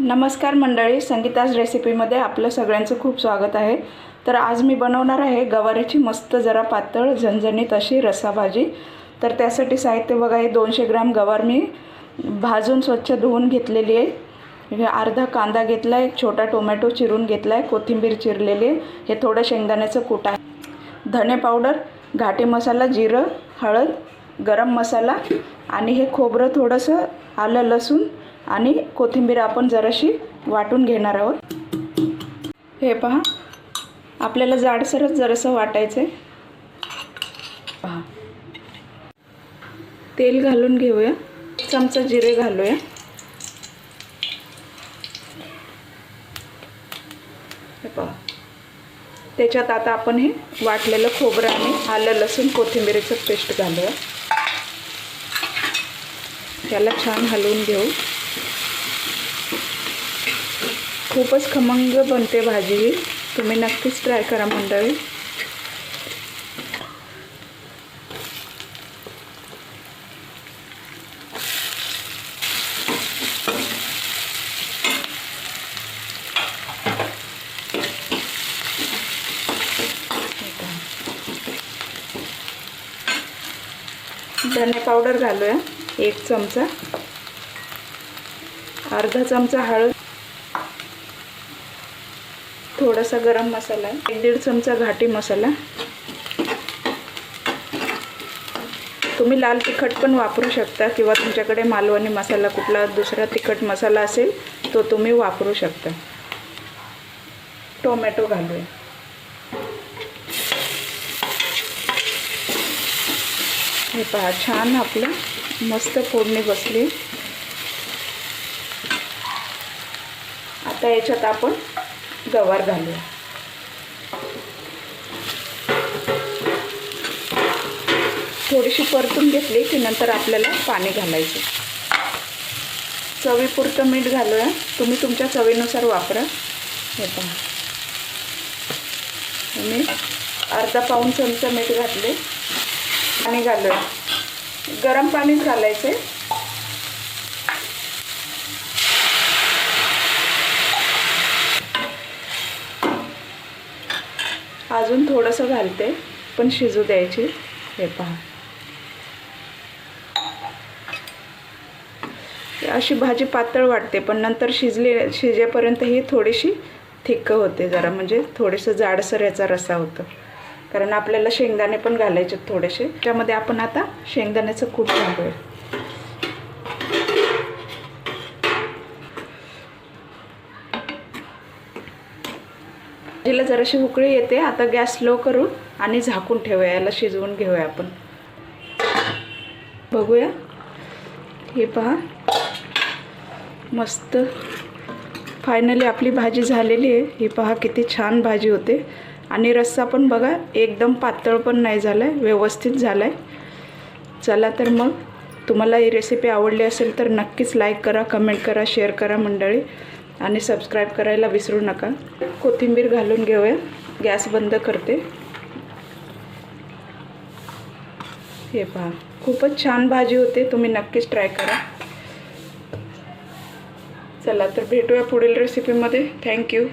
नमस्कार मंडळी, संगीताज रेसिपीमध्ये आपलं सगळ्यांचं खूप स्वागत आहे। तर आज मी बनवणार आहे गवारीची मस्त जरा पातळ झणझणीत अशी रस्सा भाजी। तर त्यासाठी साहित्य बघा, हे 200 ग्राम गवार मी भाजून स्वच्छ धुवून घेतलेली आहे। हे अर्धा कांदा घेतला आहे, एक छोटा टोमॅटो चिरून घेतला आहे, कोथिंबीर चिरलेली आहे, हे थोडं शेंगदाण्याचं कूट आहे, धने पावडर, घाटी मसाला, जिरं, हळद, गरम मसाला आणि हे खोबरं थोडंसं, आलं लसूण आणि कोथिंबीर आपण जराशी वाटून घेणार आहोत। हे पहा, आपल्याला जाडसरच जरासं वाटायचं आहे। पहा, तेल घालून घेऊया, 1 चमचा जिरे घालूया, हे पहा। त्याच्यात आता आपण हे वाटलेलं खोबरं आणि आलं लसूण कोथिंबीरचं पेस्ट घालूया, त्याला छान हलवून घेऊ। खूपच खमंग बनते भाजी ही, तुम्ही नक्कीच ट्राय करा मंडळी। धने पावडर घालूया 1 चमचा, अर्धा चमचा हळद, थोडासा गरम मसाला, 1-1.5 चमचा घाटी मसाला। तुम्ही लाल तिखट पण वापरू शकता किंवा तुमच्याकडे मालवणी मसाला कुठला दुसरा तिखट मसाला असेल तो तुम्ही वापरू शकता। टोमॅटो घालूया, हे पहा छान आपलं मस्त फोडणी बसली। आता याच्यात आपण गवार घालूया, थोडीशी परतून घेतली की नंतर आपल्याला पाणी घालायचं। चवीपुरतं मीठ घालूया, तुम्ही तुमच्या चवीनुसार वापरा। हे पहा, मी अर्धा पाऊण चमचा मीठ घातले। पाणी घालूया, गरम पाणीच घालायचे। अजून थोडंसं घालते, पण शिजू द्यायची। हे पहा, अशी भाजी पातळ वाटते, पण नंतर शिजेपर्यंत ही थोडीशी थिक्क होते जरा, म्हणजे थोडंसं जाडसर याचा रस्सा होतो, कारण आपल्याला शेंगदाणे पण घालायचे थोडेसे। त्यामध्ये आपण आता शेंगदाण्याचं कूट घालूया। भाजीला जराशी उकळी येते, आता गॅस स्लो करू आणि झाकून ठेवूया, याला शिजवून घेऊया आपण। बघूया, हे पहा मस्त फायनली आपली भाजी झालेली आहे। ही पहा किती छान भाजी होते, आणि रस्सा पण बघा एकदम पातळ पण नाही झाला आहे, व्यवस्थित झाला आहे। चला तर मग, तुम्हाला ही रेसिपी आवडली असेल तर नक्कीच लाईक करा, कमेंट करा, शेअर करा मंडळी, आणि सबस्क्राईब करायला विसरू नका। कोथिंबीर घालून घेऊया, गॅस बंद करते। हे पहा, खूपच छान भाजी होते, तुम्ही नक्कीच ट्राय करा। चला तर भेटूया पुढील रेसिपीमध्ये। थँक्यू।